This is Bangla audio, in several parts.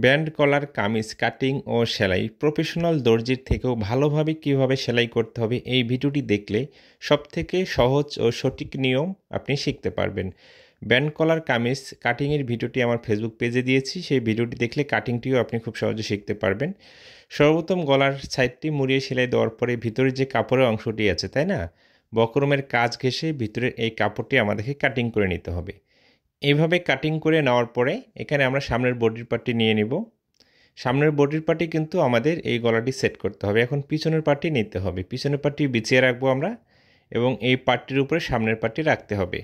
ব্যান্ড কলার কামিজ কাটিং ও সেলাই প্রফেশনাল দর্জির থেকেও ভালোভাবে কিভাবে সেলাই করতে হবে এই ভিডিওটি দেখলে সবথেকে সহজ ও সঠিক নিয়ম আপনি শিখতে পারবেন। ব্যান্ড কলার কামিজ কাটিংয়ের ভিডিওটি আমার ফেসবুক পেজে দিয়েছি, সেই ভিডিওটি দেখলে কাটিংটিও আপনি খুব সহজে শিখতে পারবেন। সর্বপ্রথম গলার সাইডটি মুড়িয়ে সেলাই দেওয়ার পরে ভিতরে যে কাপড়ের অংশটি আছে, তাই না, বক্রমের কাজ ঘেঁষে ভিতরের এই কাপড়টি আমাদেরকে কাটিং করে নিতে হবে। এইভাবে কাটিং করে নেওয়ার পরে এখানে আমরা সামনের বডির পার্টটি নিয়ে নিব। সামনের বডির পার্টটি কিন্তু আমাদের এই গলাটি সেট করতে হবে। এখন পিছনের পার্টটি নিতে হবে, পিছনের পার্টটি বিছিয়ে রাখবো আমরা এবং এই পার্টটির উপরে সামনের পার্টটি রাখতে হবে।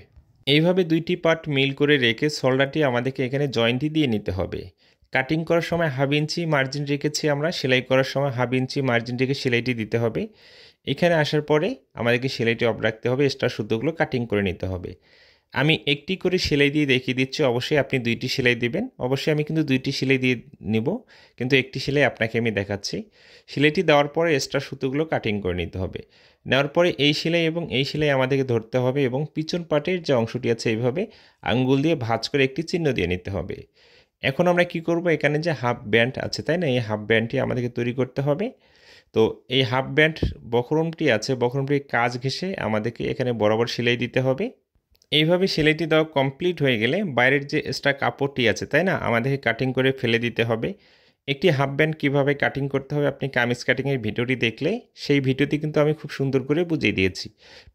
এইভাবে দুইটি পার্ট মিল করে রেখে শোল্ডারটি আমাদেরকে এখানে জয়েন্টটি দিয়ে নিতে হবে। কাটিং করার সময় 1/2 ইঞ্চি মার্জিন রেখেছি আমরা, সেলাই করার সময় 1/2 ইঞ্চি মার্জিন রেখে সেলাইটি দিতে হবে। এখানে আসার পরে আমাদেরকে সেলাইটি অফ রাখতে হবে, এক্সট্রা সুতোগুলো কাটিং করে নিতে হবে। আমি একটি করে সেলাই দিয়ে দেখিয়ে দিচ্ছি, অবশ্যই আপনি দুইটি সেলাই দিবেন। অবশ্যই আমি কিন্তু দুইটি সেলাই দিয়ে নিব, কিন্তু একটি সেলাই আপনাকে আমি দেখাচ্ছি। সেলাইটি দেওয়ার পরে এক্সট্রা সুতোগুলো কাটিং করে নিতে হবে। নেওয়ার পরে এই সেলাই এবং এই সেলাই আমাদেরকে ধরতে হবে এবং পিছন পাটের যে অংশটি আছে এইভাবে আঙ্গুল দিয়ে ভাঁজ করে একটি চিহ্ন দিয়ে নিতে হবে। এখন আমরা কি করব, এখানে যে হাফ ব্যান্ড আছে, তাই না, এই হাফ ব্যান্ডটি আমাদেরকে তৈরি করতে হবে। তো এই হাফ ব্যান্ড বক্রমটি আছে, বক্রমটির কাজ ঘেঁষে আমাদেরকে এখানে বরাবর সেলাই দিতে হবে। এইভাবে সেলাইটি দেওয়া কমপ্লিট হয়ে গেলে বাইরের যে এক্সট্রা কাপড়টি আছে, তাই না, আমাদেরকে কাটিং করে ফেলে দিতে হবে। একটি হাফ ব্যান্ড কীভাবে কাটিং করতে হবে আপনি কামিজ কাটিংয়ের ভিডিওটি দেখলে সেই ভিডিওটি কিন্তু আমি খুব সুন্দর করে বুঝিয়ে দিয়েছি,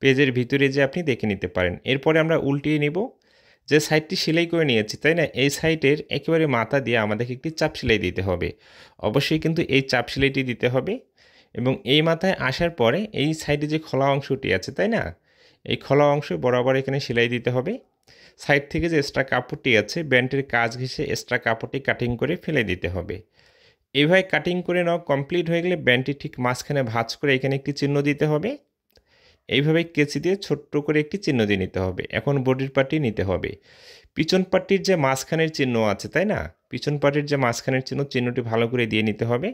পেজের ভিতরে যে আপনি দেখে নিতে পারেন। এরপরে আমরা উল্টিয়ে নিব, যে সাইডটি সেলাই করে নিয়েছি, তাই না, এই সাইডের একেবারে মাথা দিয়ে আমাদেরকে একটি চাপ সেলাই দিতে হবে। অবশ্যই কিন্তু এই চাপ সেলাইটি দিতে হবে এবং এই মাথায় আসার পরে এই সাইডে যে খোলা অংশটি আছে, তাই না, এই খোলা অংশ বরাবর এখানে সেলাই দিতে হবে। সাইড থেকে যে এক্সট্রা কাপড়টি আছে ব্যান্ডের কাজ ঘেঁষে এক্সট্রা কাপড়টি কাটিং করে ফেলে দিতে হবে। এইভাবে কাটিং করে নেওয়া কমপ্লিট হয়ে গেলে ব্যান্ডটি ঠিক মাঝখানে ভাঁজ করে এখানে একটি চিহ্ন দিতে হবে। এইভাবে কেচি দিয়ে ছোট্ট করে একটি চিহ্ন দিয়ে নিতে হবে। এখন বডির পার্টটি নিতে হবে। পিছন পার্টির যে মাঝখানের চিহ্ন আছে, তাই না, পিছন পার্টির যে মাঝখানের চিহ্নটি ভালো করে দিয়ে নিতে হবে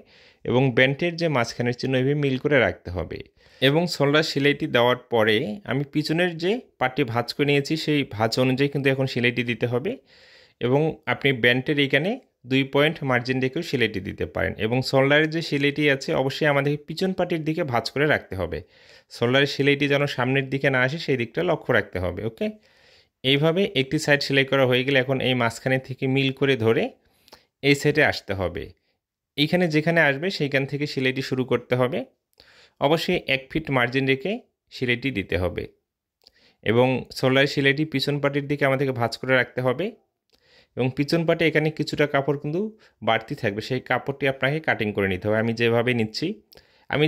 এবং ব্যান্ডের যে মাঝখানের চিহ্ন এভাবে মিল করে রাখতে হবে। এবং শোল্ডার সেলাইটি দেওয়ার পরে আমি পিছনের যে পার্টটি ভাঁজ করে নিয়েছি সেই ভাঁজ অনুযায়ী কিন্তু এখন সেলাইটি দিতে হবে এবং আপনি ব্যান্ডের এইখানে 2 পয়েন্ট মার্জিন রেখেও সেলাইটি দিতে পারেন। এবং শোল্ডারের যে সেলাইটি আছে অবশ্যই আমাদের পিছন পার্টির দিকে ভাঁজ করে রাখতে হবে। শোল্ডারের সেলাইটি যেন সামনের দিকে না আসে সেই দিকটা লক্ষ্য রাখতে হবে। ওকে, এইভাবে একটি সাইড সেলাই করা হয়ে গেলে এখন এই মাঝখানে থেকে মিল করে ধরে এই সাইডে আসতে হবে। এইখানে যেখানে আসবে সেইখান থেকে সেলাইটি শুরু করতে হবে। অবশ্যই 1 ফিট মার্জিন রেখে সেলাইটি দিতে হবে এবং শোল্ডারের সেলাইটি পিছন পাটির দিকে আমাদেরকে ভাঁজ করে রাখতে হবে এবং পিছন পাটে এখানে কিছুটা কাপড় কিন্তু বাড়তি থাকবে, সেই কাপড়টি আপনাকে কাটিং করে নিতে হবে। আমি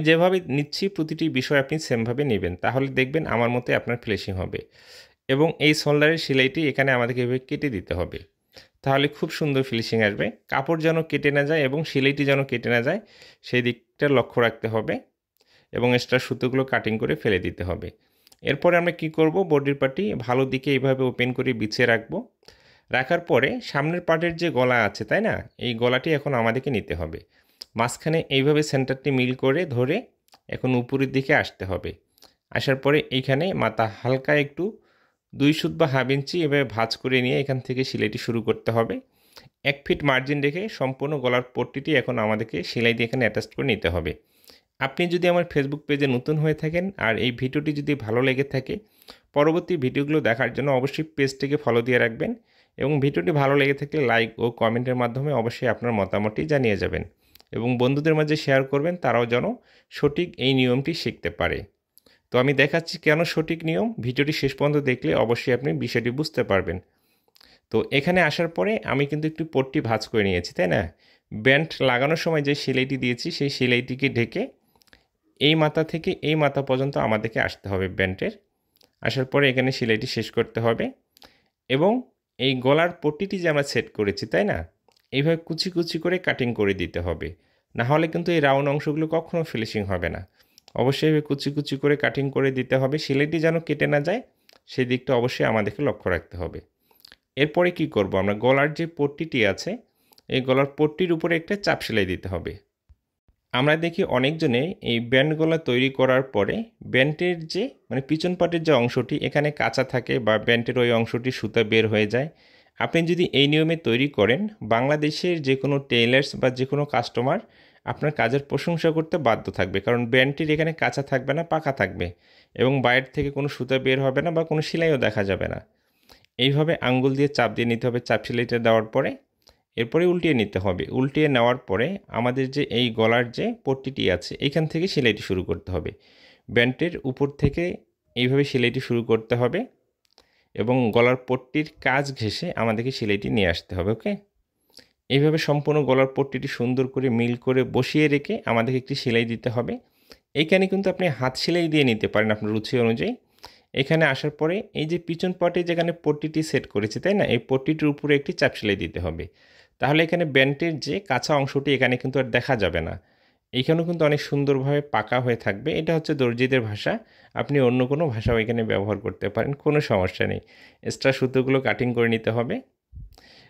যেভাবে নিচ্ছি প্রতিটি বিষয় আপনি সেমভাবে নেবেন, তাহলে দেখবেন আমার মতে আপনার ফিনিশিং হবে। এবং এই শোল্ডারের সেলাইটি এখানে আমাদেরকে এভাবে কেটে দিতে হবে, তাহলে খুব সুন্দর ফিনিশিং আসবে। কাপড় যেন কেটে না যায় এবং সেলাইটি যেন কেটে না যায় সেই দিকটা লক্ষ্য রাখতে হবে এবং এক্সট্রা সুতোগুলো কাটিং করে ফেলে দিতে হবে। এরপরে আমরা কি করব, বডির পার্টটি ভালো দিকে এইভাবে ওপেন করে বিছিয়ে রাখবো। রাখার পরে সামনের পার্টের যে গলা আছে, তাই না, এই গলাটি এখন আমাদেরকে নিতে হবে। মাঝখানে এইভাবে সেন্টারটি মিল করে ধরে এখন উপরের দিকে আসতে হবে। আসার পরে এইখানে মাথা হালকা একটু 2 সুত বা 1/2 ইঞ্চি এভাবে ভাঁজ করে নিয়ে এখান থেকে সেলাইটি শুরু করতে হবে। 1 ফিট মার্জিন রেখে সম্পূর্ণ গলার পট্টিটি এখন আমাদেরকে সেলাই দিয়ে এখানে অ্যাটাচ করে নিতে হবে। আপনি যদি আমার ফেসবুক পেজে নতুন হয়ে থাকেন আর এই ভিডিওটি যদি ভালো লেগে থাকে, পরবর্তী ভিডিওগুলো দেখার জন্য অবশ্যই পেজটিকে ফলো দিয়ে রাখবেন এবং ভিডিওটি ভালো লেগে থাকলে লাইক ও কমেন্টের মাধ্যমে অবশ্যই আপনার মতামতটি জানিয়ে যাবেন এবং বন্ধুদের মাঝে শেয়ার করবেন, তারাও যেন সঠিক এই নিয়মটি শিখতে পারে। তো আমি দেখাচ্ছি কেন সঠিক নিয়ম, ভিডিওটি শেষ পর্যন্ত দেখলে অবশ্যই আপনি বিষয়টি বুঝতে পারবেন। তো এখানে আসার পরে আমি কিন্তু একটু পট্টি ভাঁজ করে নিয়েছি, তাই না, ব্যান্ড লাগানোর সময় যে সেলাইটি দিয়েছি সেই সেলাইটিকে ঢেকে এই মাথা থেকে এই মাথা পর্যন্ত আমাদেরকে আসতে হবে ব্যান্ডের। আসার পরে এখানে সেলাইটি শেষ করতে হবে এবং এই গলার পট্টিটি যে আমরা সেট করেছি, তাই না, এইভাবে কুচি কুচি করে কাটিং করে দিতে হবে, না হলে কিন্তু এই রাউন্ড অংশগুলো কখনো ফিনিশিং হবে না। অবশ্যই এইভাবে কুচি কুচি করে কাটিং করে দিতে হবে, সেলাইটি যেন কেটে না যায় সেই দিকটা অবশ্যই আমাদেরকে লক্ষ্য রাখতে হবে। এরপরে কি করব, আমরা গলার যে পট্টিটি আছে এই গলার পট্টির উপরে একটা চাপ সেলাই দিতে হবে। আমরা দেখি অনেকজনে এই ব্যান্ড গলা তৈরি করার পরে ব্যান্ডের যে পিছন পাটের যে অংশটি এখানে কাঁচা থাকে বা ব্যান্ডের ওই অংশটি সুতা বের হয়ে যায়, আপনি যদি এই নিয়মে তৈরি করেন, বাংলাদেশের যে কোনো টেইলার্স বা যে কোনো কাস্টমার আপনার কাজের প্রশংসা করতে বাধ্য থাকবে, কারণ ব্যান্ডটির এখানে কাঁচা থাকবে না, পাকা থাকবে এবং বাইরে থেকে কোনো সুতা বের হবে না বা কোনো সেলাইও দেখা যাবে না। এইভাবে আঙ্গুল দিয়ে চাপ দিয়ে নিতে হবে। চাপ সেলাইটা দেওয়ার পরে এরপরে উল্টিয়ে নিতে হবে। উল্টিয়ে নেওয়ার পরে আমাদের যে এই গলার যে পট্টিটি আছে এখান থেকে সেলাইটি শুরু করতে হবে। ব্যান্ডের উপর থেকে এইভাবে সেলাইটি শুরু করতে হবে এবং গলার পট্টির কাজ ঘেঁষে আমাদেরকে সেলাইটি নিয়ে আসতে হবে। ওকে, এইভাবে সম্পূর্ণ গলার পট্টিটি সুন্দর করে মিল করে বসিয়ে রেখে আমাদেরকে একটি সেলাই দিতে হবে। এইখানে কিন্তু আপনি হাত সেলাই দিয়ে নিতে পারেন আপনার রুচি অনুযায়ী। এখানে আসার পরে এই যে পিছন পাটে যেখানে পট্টিটি সেট করেছি, তাই না, এই পট্টিটির উপরে একটি চাপ সেলাই দিতে হবে। তাহলে এখানে ব্যান্ডের যে কাঁচা অংশটি এখানে কিন্তু আর দেখা যাবে না, এইখানেও কিন্তু অনেক সুন্দরভাবে পাকা হয়ে থাকবে। এটা হচ্ছে দর্জিদের ভাষা, আপনি অন্য কোনো ভাষাও এখানে ব্যবহার করতে পারেন, কোনো সমস্যা নেই। এক্সট্রা সুতোগুলো কাটিং করে নিতে হবে।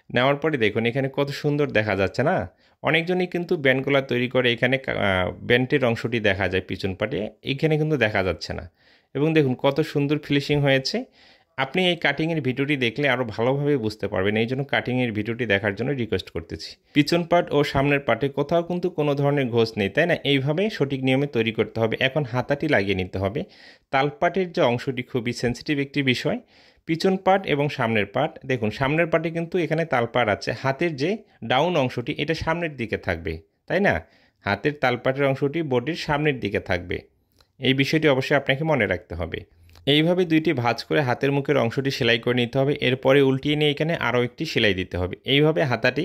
নেওয়ার পরে দেখুন এখানে কত সুন্দর দেখা যাচ্ছে না। অনেকজনই কিন্তু ব্যান্ডগুলো তৈরি করে, এখানে ব্যান্ডের অংশটি দেখা যায় পিছন পাটে, এইখানে কিন্তু দেখা যাচ্ছে না। এবং দেখুন কত সুন্দর ফিনিশিং হয়েছে। আপনি এই কাটিংয়ের ভিডিওটি দেখলে আরও ভালোভাবে বুঝতে পারবেন, এই জন্য কাটিংয়ের ভিডিওটি দেখার জন্য রিকোয়েস্ট করতেছি। পিছন পাট ও সামনের পাটে কোথাও কিন্তু কোনো ধরনের ঘোষ নেই, তাই না? এইভাবে সঠিক নিয়মে তৈরি করতে হবে। এখন হাতাটি লাগিয়ে নিতে হবে। তালপাটের যে অংশটি খুবই সেন্সিটিভ একটি বিষয়। পিছন পাট এবং সামনের পাট, দেখুন সামনের পাটে কিন্তু এখানে তালপাট আছে, হাতের যে ডাউন অংশটি এটা সামনের দিকে থাকবে, তাই না? হাতের তালপাটের অংশটি বডির সামনের দিকে থাকবে। এই বিষয়টি অবশ্যই আপনাকে মনে রাখতে হবে। এইভাবে দুইটি ভাঁজ করে হাতের মুখের অংশটি সেলাই করে নিতে হবে। এরপরে উল্টিয়ে নিয়ে এখানে আরও একটি সেলাই দিতে হবে। এইভাবে হাতাটি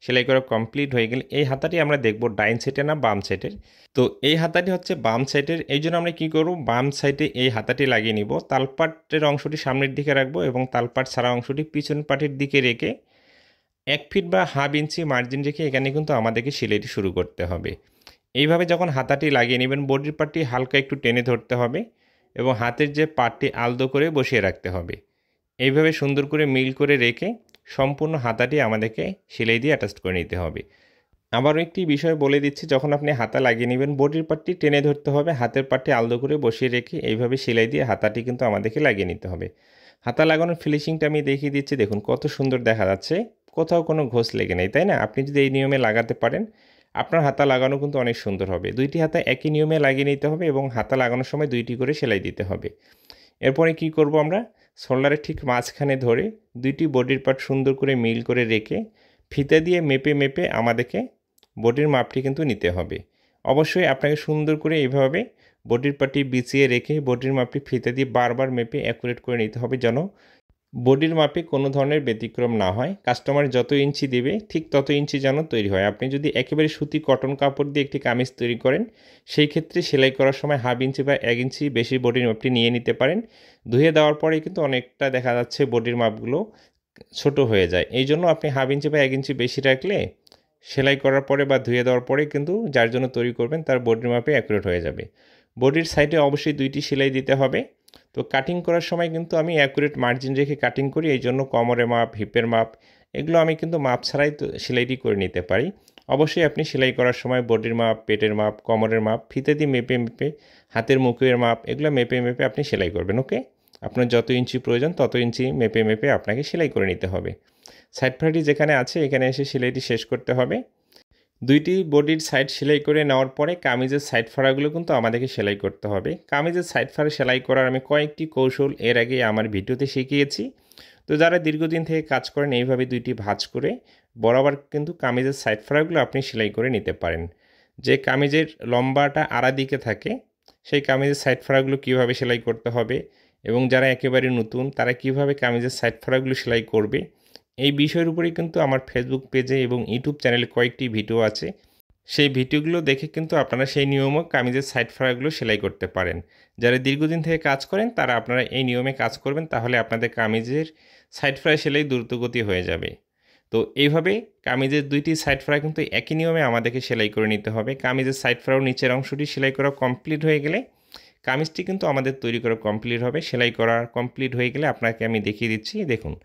সেলাই করা কমপ্লিট হয়ে গেলে এই হাতাটি আমরা দেখব ডাইন সাইডে না বাম সাইডের। তো এই হাতাটি হচ্ছে বাম সাইডের, এই জন্য আমরা কী করব, বাম সাইডে এই হাতাটি লাগিয়ে নিব। তালপাটের অংশটি সামনের দিকে রাখবো এবং তালপাট ছাড়া অংশটি পিছন পাটের দিকে রেখে 1 ফিট বা হাফ ইঞ্চি মার্জিন রেখে এখানে কিন্তু আমাদেরকে সেলাইটি শুরু করতে হবে। এইভাবে যখন হাতাটি লাগিয়ে নেবেন, বডির পার্টটি হালকা একটু টেনে ধরতে হবে এবং হাতের যে পার্টটি আলতো করে বসিয়ে রাখতে হবে। এইভাবে সুন্দর করে মিল করে রেখে সম্পূর্ণ হাতাটি আমাদেরকে সেলাই দিয়ে অ্যাটাচ করে নিতে হবে। আবারও একটি বিষয় বলে দিচ্ছি, যখন আপনি হাতা লাগিয়ে নেবেন বডির পার্টটি টেনে ধরতে হবে, হাতের পার্টটি আলতো করে বসিয়ে রেখে এইভাবে সেলাই দিয়ে হাতাটি কিন্তু আমাদেরকে লাগিয়ে নিতে হবে। হাতা লাগানোর ফিনিশিংটা আমি দেখিয়ে দিচ্ছি, দেখুন কত সুন্দর দেখা যাচ্ছে, কোথাও কোনো ঘোষ লেগে নেই, তাই না? আপনি যদি এই নিয়মে লাগাতে পারেন আপনার হাতা লাগানো কিন্তু অনেক সুন্দর হবে। দুইটি হাতা একই নিয়মে লাগিয়ে নিতে হবে এবং হাতা লাগানোর সময় দুইটি করে সেলাই দিতে হবে। এরপরে কি করব, আমরা শোল্ডারের ঠিক মাঝখানে ধরে দুইটি বডির পার্ট সুন্দর করে মিল করে রেখে ফিতা দিয়ে মেপে মেপে আমাদেরকে বডির মাপটি কিন্তু নিতে হবে। অবশ্যই আপনাকে সুন্দর করে এইভাবে বডির পার্টটি বিছিয়ে রেখে বডির মাপটি ফিতা দিয়ে বারবার মেপে অ্যাকুরেট করে নিতে হবে, যেন বডির মাপে কোনো ধরনের ব্যতিক্রম না হয়। কাস্টমার যত ইঞ্চি দেবে ঠিক তত ইঞ্চি যেন তৈরি হয়। আপনি যদি একেবারে সুতি কটন কাপড় দিয়ে একটি কামিজ তৈরি করেন, সেই ক্ষেত্রে সেলাই করার সময় হাফ ইঞ্চি বা 1 ইঞ্চি বেশি বডির মাপটি নিয়ে নিতে পারেন। ধুয়ে দেওয়ার পরে কিন্তু অনেকটা দেখা যাচ্ছে বডির মাপগুলো ছোট হয়ে যায়। এই জন্য আপনি হাফ ইঞ্চি বা 1 ইঞ্চি বেশি রাখলে সেলাই করার পরে বা ধুয়ে দেওয়ার পরে কিন্তু যার জন্য তৈরি করবেন তার বডির মাপে অ্যাকুরেট হয়ে যাবে। বডির সাইডে অবশ্যই 2টি সেলাই দিতে হবে। তো কাটিং করার সময় কিন্তু আমি অ্যাকুরেট মার্জিন রেখে কাটিং করি, এই জন্য কোমরের মাপ, হিপের মাপ এগুলো আমি কিন্তু মাপ ছাড়াই তো সেলাইটি করে নিতে পারি। অবশ্যই আপনি সেলাই করার সময় বডির মাপ, পেটের মাপ, কোমরের মাপ ফিতে দিয়ে মেপে মেপে, হাতের মুখের মাপ এগুলো মেপে মেপে আপনি সেলাই করবেন। ওকে, আপনার যত ইঞ্চি প্রয়োজন তত ইঞ্চি মেপে মেপে আপনাকে সেলাই করে নিতে হবে। সাইড ফাড়ি যেখানে আছে এখানে এসে সেলাইটি শেষ করতে হবে। দুইটি বডির সাইড সেলাই করে নেওয়ার পরে কামিজের সাইড ফাড়াগুলো কিন্তু আমাদেরকে সেলাই করতে হবে। কামিজের সাইড ফাড়া সেলাই করার আমি কয়েকটি কৌশল এর আগে আমার ভিডিওতে শিখিয়েছি। তো যারা দীর্ঘদিন থেকে কাজ করেন এইভাবে দুইটি ভাঁজ করে বরাবর কিন্তু কামিজের সাইড ফাড়াগুলো আপনি সেলাই করে নিতে পারেন। যে কামিজের লম্বাটা আড়া দিকে থাকে সেই কামিজের সাইড ফাড়াগুলো কীভাবে সেলাই করতে হবে এবং যারা একেবারে নতুন তারা কিভাবে কামিজের সাইড ফাড়াগুলো সেলাই করবে, এই বিষয়ের উপরেই কিন্তু আমার ফেসবুক পেজে এবং ইউটিউব চ্যানেলে কয়েকটি ভিডিও আছে। সেই ভিডিওগুলো দেখে কিন্তু আপনারা সেই নিয়মও কামিজের সাইড ফাড়াগুলো সেলাই করতে পারেন। যারা দীর্ঘদিন থেকে কাজ করেন তারা আপনারা এই নিয়মে কাজ করবেন, তাহলে আপনাদের কামিজের সাইড ফাড়া সেলাই দ্রুতগতি হয়ে যাবে। তো এইভাবে কামিজের দুইটি সাইড ফাড়া কিন্তু একই নিয়মে আমাদেরকে সেলাই করে নিতে হবে। কামিজের সাইড ফাড়াও নিচের অংশটি সেলাই করা কমপ্লিট হয়ে গেলে কামিজটি কিন্তু আমাদের তৈরি করা কমপ্লিট হবে। সেলাই করা কমপ্লিট হয়ে গেলে আপনাকে আমি দেখিয়ে দিচ্ছি, দেখুন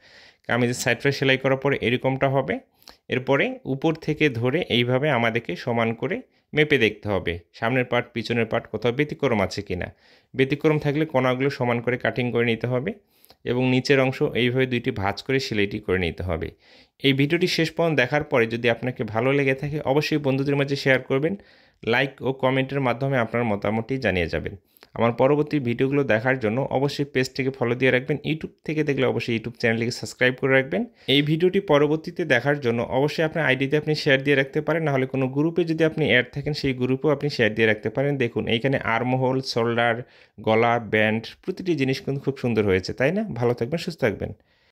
কামিজের সাইড ফাড়া সেলাই করার পরে এরকমটা হবে। এরপরে উপর থেকে ধরে এইভাবে আমাদেরকে সমান করে মেপে দেখতে হবে সামনের পার্ট পিছনের পার্ট কোথাও ব্যতিক্রম আছে কিনা। ব্যতিক্রম থাকলে কোণাগুলো সমান করে কাটিং করে নিতে হবে এবং নিচের অংশ এইভাবে 2টি ভাঁজ করে সেলাইটি করে নিতে হবে। এই ভিডিওটি শেষ পর্যন্ত দেখার পরে যদি আপনাকে ভালো লেগে থাকে অবশ্যই বন্ধুদের মাঝে শেয়ার করবেন, লাইক ও কমেন্টের মাধ্যমে আপনার মতামতটি জানিয়ে যাবেন। আমার পরবর্তী ভিডিওগুলো দেখার জন্য অবশ্যই পেজটিকে ফলো দিয়ে রাখবেন। ইউটিউব থেকে দেখলে অবশ্যই ইউটিউব চ্যানেলটিকে সাবস্ক্রাইব করে রাখবেন। এই ভিডিওটি পরবর্তীতে দেখার জন্য অবশ্যই আপনার আইডিতে আপনি শেয়ার দিয়ে রাখতে পারেন, নাহলে কোনো গ্রুপে যদি আপনি অ্যাড থাকেন সেই গ্রুপেও আপনি শেয়ার দিয়ে রাখতে পারেন। দেখুন এইখানে আর্মহোল, শোল্ডার, গলা, ব্যান্ড প্রতিটি জিনিস কিন্তু খুব সুন্দর হয়েছে, তাই না? ভালো থাকবেন, সুস্থ থাকবেন।